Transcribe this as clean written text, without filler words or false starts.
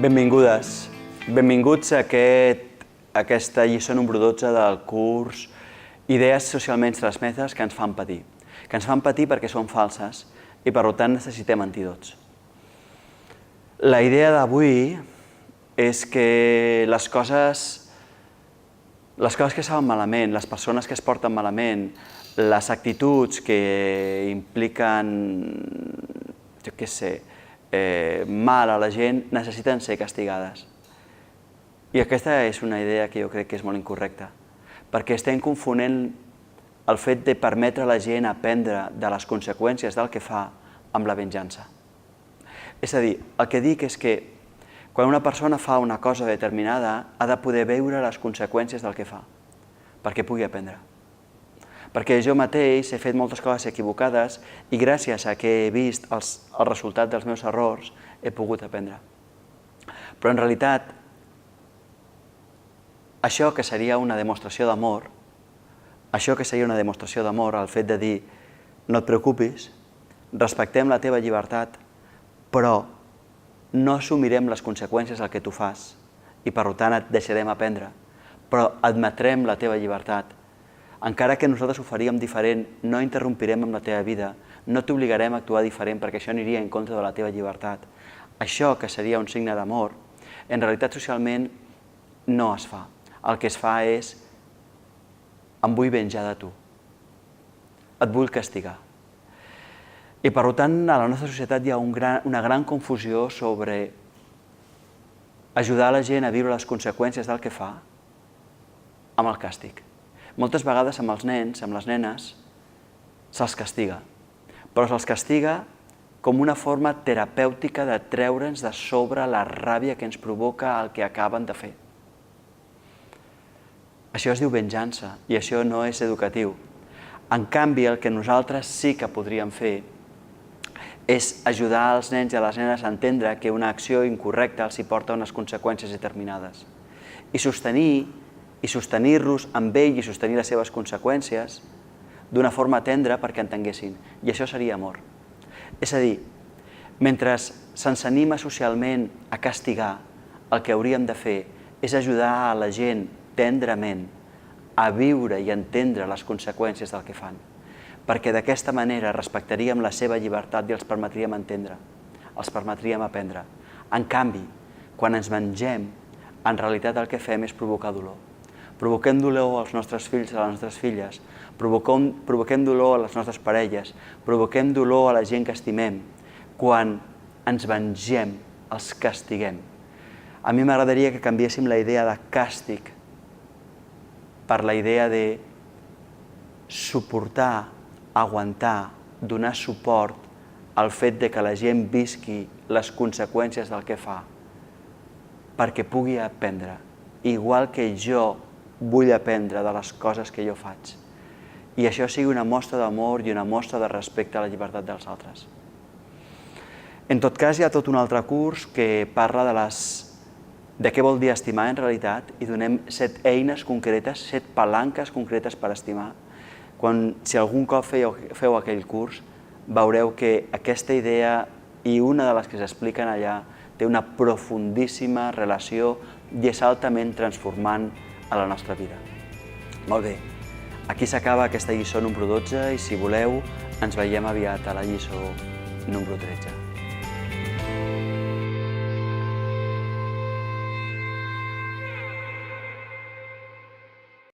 Benvingudes, benvinguts a aquesta lliçó número 12 del curs Idees socialment transmeses que ens fan patir. Que ens fan patir perquè són falses i per tant necessitem antídots. La idea d'avui és que les coses que saben malament, les persones que es porten malament, les actituds que impliquen, jo què sé, mal a la gent, necessiten ser castigades. I aquesta és una idea que jo crec que és molt incorrecta, perquè estem confonent el fet de permetre a la gent aprendre de les conseqüències del que fa amb la venjança. És a dir, el que dic és que quan una persona fa una cosa determinada ha de poder veure les conseqüències del que fa, perquè pugui aprendre. Perquè jo mateix he fet moltes coses equivocades i gràcies a que he vist el resultat dels meus errors he pogut aprendre. Però en realitat, això que seria una demostració d'amor, el fet de dir no et preocupis, respectem la teva llibertat, però no assumirem les conseqüències del que tu fas i per tant et deixarem aprendre, però admetrem la teva llibertat. Encara que nosaltres ho faríem diferent, no interrompirem amb la teva vida, no t'obligarem a actuar diferent perquè això aniria en contra de la teva llibertat. Això, que seria un signe d'amor, en realitat socialment no es fa. El que es fa és em vull venjar de tu, et vull castigar. I per tant, a la nostra societat hi ha una gran confusió sobre ajudar la gent a viure les conseqüències del que fa amb el càstig. Moltes vegades amb els nens, amb les nenes, se'ls castiga, però se'ls castiga com una forma terapèutica de treure'ns de sobre la ràbia que ens provoca el que acaben de fer. Això es diu venjança i això no és educatiu. En canvi, el que nosaltres sí que podríem fer és ajudar els nens i a les nenes a entendre que una acció incorrecta els hi porta unes conseqüències determinades i sostenir-los amb ell i sostenir les seves conseqüències d'una forma tendra perquè entenguessin. I això seria amor. És a dir, mentre se'ns anima socialment a castigar, el que hauríem de fer és ajudar a la gent tendrament a viure i entendre les conseqüències del que fan, perquè d'aquesta manera respectaríem la seva llibertat i els permetríem entendre, els permetríem aprendre. En canvi, quan ens vengem, en realitat el que fem és provocar dolor. Provoquem dolor als nostres fills i a les nostres filles, provoquem dolor a les nostres parelles, provoquem dolor a la gent que estimem. Quan ens vengem, els castiguem. A mi m'agradaria que canviéssim la idea de càstig per la idea de suportar, aguantar, donar suport al fet de que la gent visqui les conseqüències del que fa, perquè pugui aprendre, igual que jo vull aprendre de les coses que jo faig. I això sigui una mostra d'amor i una mostra de respecte a la llibertat dels altres. En tot cas, hi ha tot un altre curs que parla de què vol dir estimar en realitat i donem 7 eines concretes, 7 palanques concretes per estimar. Si algun cop feu aquell curs, veureu que aquesta idea i una de les que s'expliquen allà té una profundíssima relació i és altament transformant a la nostra vida. Molt bé, aquí s'acaba aquesta lliçó número 12 i si voleu ens veiem aviat a la lliçó número 13.